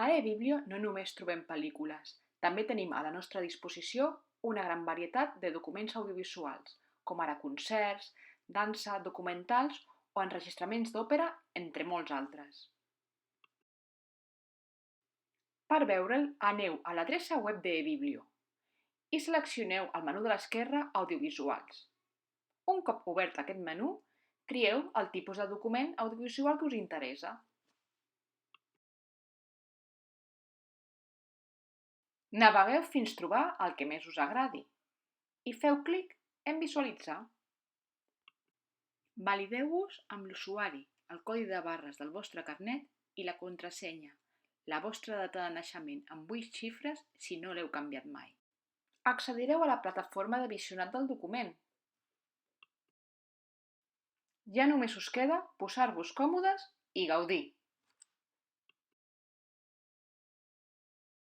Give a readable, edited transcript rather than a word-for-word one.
A eBiblio no només trobem pel·lícules, també tenim a la nostra disposició una gran varietat de documents audiovisuals, com ara concerts, dansa, documentals o enregistraments d'òpera, entre molts altres. Per veure'l, aneu a l'adreça web de eBiblio i seleccioneu al menú de l'esquerra Audiovisuals. Un cop obert aquest menú, trieu el tipus de document audiovisual que us interessa. Navegueu fins trobar el que més us agradi i feu clic en Visualitzar. Valideu-vos amb l'usuari, el codi de barres del vostre carnet i la contrasenya, la vostra data de naixement amb 8 xifres si no l'heu canviat mai. Accedireu a la plataforma de visionat del document. Ja només us queda posar-vos còmodes i gaudir!